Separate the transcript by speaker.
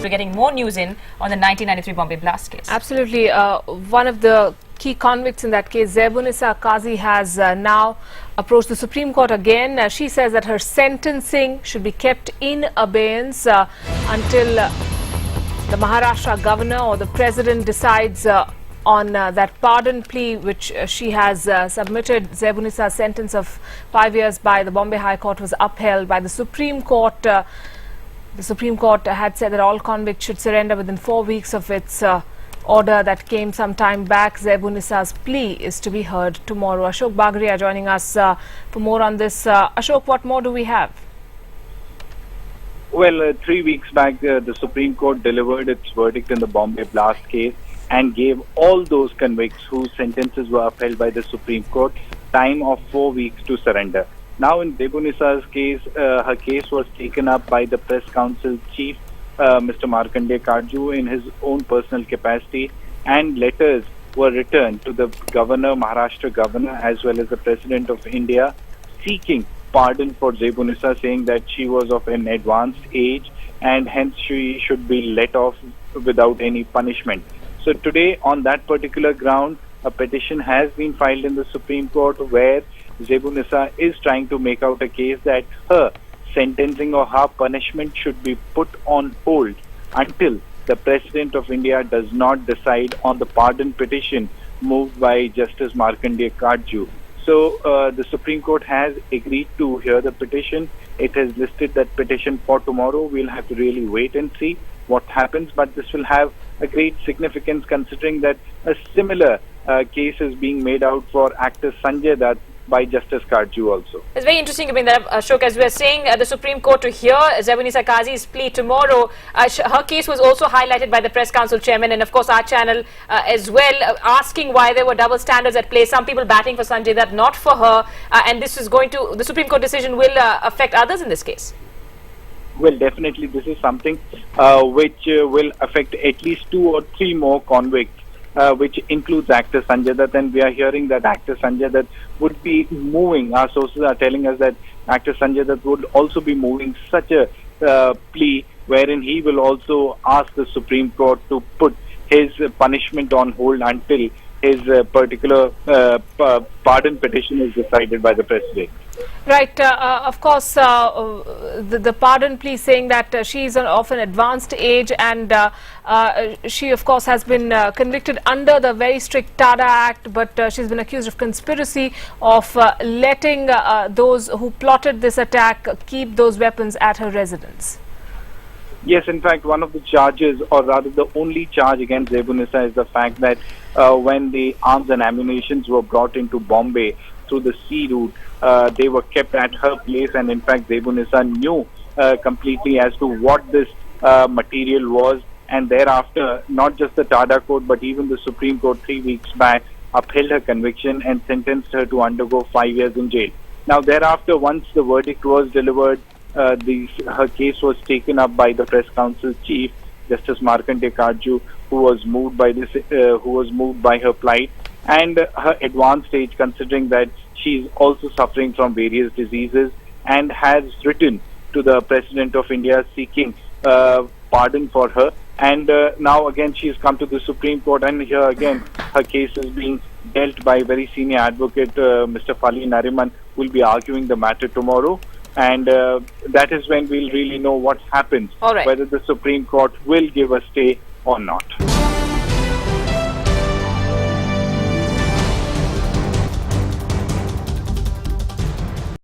Speaker 1: we're getting more news in on the 1993 Bombay Blast case.
Speaker 2: Absolutely. One of the key convicts in that case, Zaibunissa Kazi, has now approached the Supreme Court again. She says that her sentencing should be kept in abeyance until the Maharashtra Governor or the President decides on that pardon plea which she has submitted. Zaibunissa's sentence of 5 years by the Bombay High Court was upheld by the Supreme Court. The Supreme Court had said that all convicts should surrender within 4 weeks of its order that came some time back. Zaibunissa's plea is to be heard tomorrow. Ashok Bagria joining us for more on this. Ashok, what more do we have?
Speaker 3: Well, 3 weeks back, the Supreme Court delivered its verdict in the Bombay Blast case and gave all those convicts whose sentences were upheld by the Supreme Court time of 4 weeks to surrender. Now, in Zaibunissa's case, her case was taken up by the Press Council Chief, Mr. Kazi, in his own personal capacity, and letters were written to the Governor, Maharashtra Governor, as well as the President of India, seeking pardon for Zaibunissa, saying that she was of an advanced age and hence she should be let off without any punishment. So today, on that particular ground, a petition has been filed in the Supreme Court where Zaibunissa is trying to make out a case that her sentencing or her punishment should be put on hold until the President of India does not decide on the pardon petition moved by Justice Kazi. So the Supreme Court has agreed to hear the petition. It has listed that petition for tomorrow. We'll have to really wait and see what happens, but this will have a great significance considering that a similar case is being made out for actor Sanjay Dutt by Justice Kazi also.
Speaker 1: It's very interesting, Ashok, as we are saying, the Supreme Court to hear Zaibunissa Kazi's plea tomorrow. Her case was also highlighted by the Press Council Chairman and, of course, our channel as well, asking why there were double standards at play. Some people batting for Sanjay Dutt, not for her. And this is going to, the Supreme Court decision will affect others in this case.
Speaker 3: Well, definitely this is something which will affect at least 2 or 3 more convicts, which includes actor Sanjay Dutt, and we are hearing that actor Sanjay Dutt would be moving. Our sources are telling us that actor Sanjay Dutt would also be moving such a plea wherein he will also ask the Supreme Court to put his punishment on hold until his particular pardon petition is decided by the President.
Speaker 2: Right. Of course, the pardon plea saying that she is of an advanced age and she, of course, has been convicted under the very strict TADA Act, but she's been accused of conspiracy of letting those who plotted this attack keep those weapons at her residence.
Speaker 3: Yes, in fact, one of the charges, or rather the only charge against Zaibunissa, is the fact that when the arms and ammunitions were brought into Bombay through the sea route, they were kept at her place, and in fact Zaibunissa knew completely as to what this material was, and thereafter not just the TADA court but even the Supreme Court 3 weeks back upheld her conviction and sentenced her to undergo 5 years in jail. Now thereafter, once the verdict was delivered, her case was taken up by the Press Council Chief, Justice Kazi, who was moved by her plight and her advanced age, considering that she is also suffering from various diseases, and has written to the President of India seeking pardon for her. And now again she has come to the Supreme Court, and here again her case is being dealt by very senior advocate Mr. Fali Nariman, who will be arguing the matter tomorrow. And that is when we'll really know what happens, whether the Supreme Court will give a stay or not.